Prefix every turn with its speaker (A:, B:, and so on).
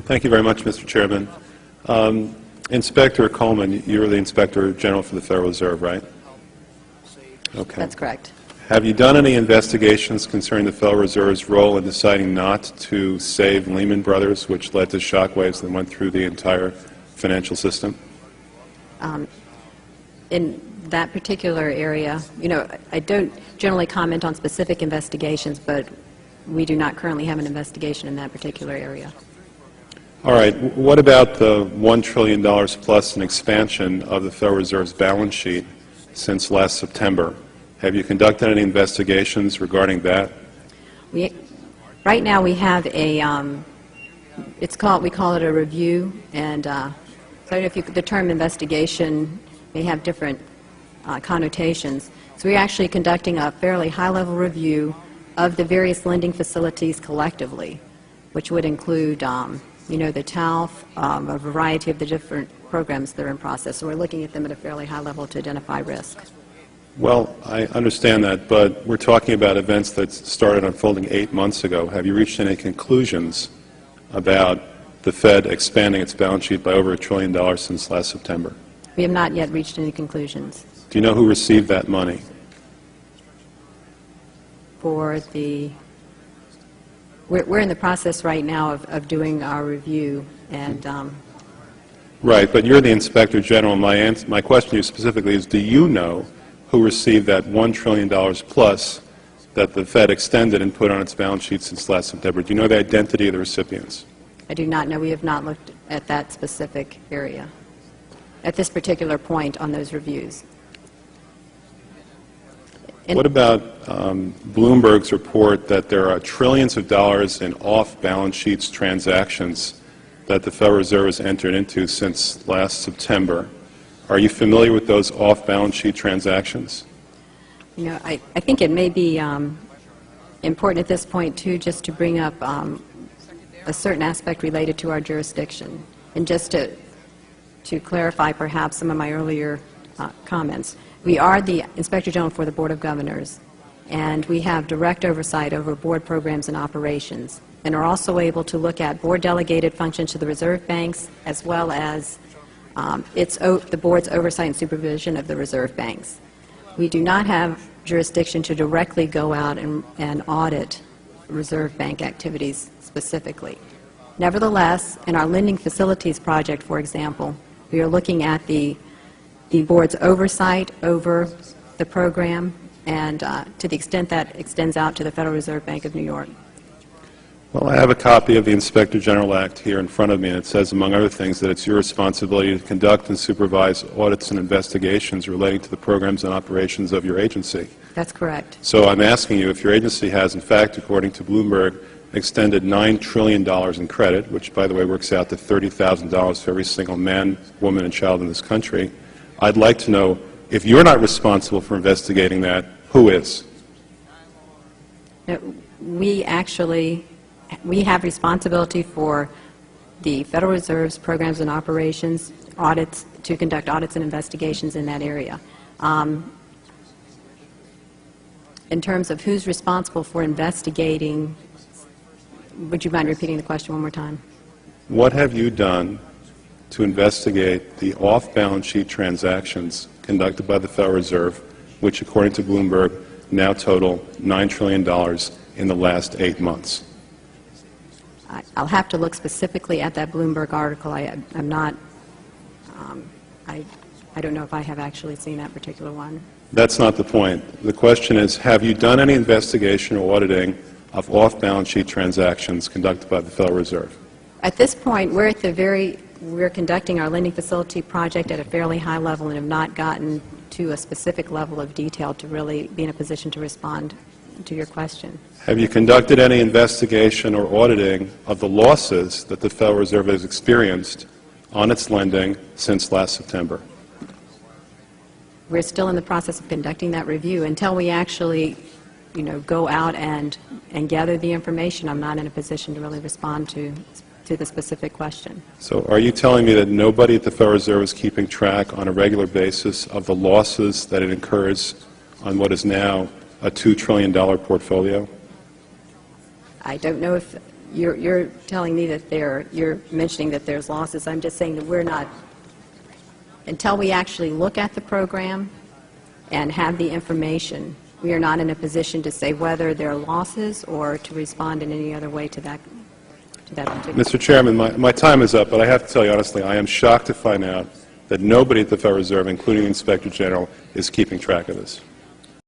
A: Thank you very much, Mr. Chairman. Inspector Coleman, you're the Inspector General for the Federal Reserve, right? Okay.
B: That's correct.
A: Have you done any investigations concerning the Federal Reserve's role in deciding not to save Lehman Brothers, which led to shockwaves that went through the entire financial system?
B: In that particular area, I don't generally comment on specific investigations, but we do not currently have an investigation in that particular area.
A: All right. What about the $1 trillion plus in expansion of the Federal Reserve's balance sheet since last September? Have you conducted any investigations regarding that?
B: Right now we have a, we call it a review, and so I don't know if the term investigation may have different connotations. So we're actually conducting a fairly high-level review of the various lending facilities collectively, which would include the TALF, a variety of the different programs that are in process. So we're looking at them at a fairly high level to identify risk.
A: Well, I understand that, but we're talking about events that started unfolding 8 months ago. Have you reached any conclusions about the Fed expanding its balance sheet by over $1 trillion since last September?
B: We have not yet reached any conclusions.
A: Do you know who received that money?
B: For the... We're in the process right now of doing our review, and...
A: Right, but you're the Inspector General. My question to you specifically is, do you know who received that $1 trillion plus that the Fed extended and put on its balance sheet since last September? Do you know the identity of the recipients?
B: I do not know. We have not looked at that specific area at this particular point on those reviews.
A: What about Bloomberg's report that there are trillions of dollars in off-balance sheets transactions that the Federal Reserve has entered into since last September? Are you familiar with those off-balance sheet transactions?
B: I think it may be important at this point, too, just to bring up a certain aspect related to our jurisdiction. And just to clarify perhaps some of my earlier comments. We are the Inspector General for the Board of Governors, and we have direct oversight over board programs and operations, and are also able to look at board-delegated functions to the reserve banks, as well as the board's oversight and supervision of the reserve banks. We do not have jurisdiction to directly go out and audit reserve bank activities specifically. Nevertheless, in our lending facilities project, for example, we are looking at the board's oversight over the program, and to the extent that extends out to the Federal Reserve Bank of New York.
A: Well, I have a copy of the Inspector General Act here in front of me, and it says, among other things, that it's your responsibility to conduct and supervise audits and investigations relating to the programs and operations of your agency.
B: That's correct.
A: So I'm asking you if your agency has, in fact, according to Bloomberg, extended $9 trillion in credit, which, by the way, works out to $30,000 for every single man, woman, and child in this country. I'd like to know, if you're not responsible for investigating that, who is?
B: No, we have responsibility for the Federal Reserve's programs and operations, audits, to conduct audits and investigations in that area. In terms of who's responsible for investigating, would you mind repeating the question one more time?
A: What have you done to investigate the off-balance sheet transactions conducted by the Federal Reserve, which, according to Bloomberg, now total $9 trillion in the last 8 months?
B: I'll have to look specifically at that Bloomberg article. I'm not, I don't know if I have actually seen that particular one.
A: That's not the point. The question is, have you done any investigation or auditing of off-balance sheet transactions conducted by the Federal Reserve?
B: At this point, we're conducting our lending facility project at a fairly high level and have not gotten to a specific level of detail to really be in a position to respond to your question.
A: Have you conducted any investigation or auditing of the losses that the Federal Reserve has experienced on its lending since last September?
B: We're still in the process of conducting that review. Until we actually, go out and gather the information, I'm not in a position to really respond to the specific question.
A: So are you telling me that nobody at the Federal Reserve is keeping track on a regular basis of the losses that it incurs on what is now a $2 trillion portfolio?
B: I don't know if you're telling me that you're mentioning that there's losses. I'm just saying that we're not, until we actually look at the program and have the information, we are not in a position to say whether there are losses or to respond in any other way to that particular.
A: Mr. Chairman, my time is up, but I have to tell you honestly, I am shocked to find out that nobody at the Federal Reserve, including the Inspector General, is keeping track of this.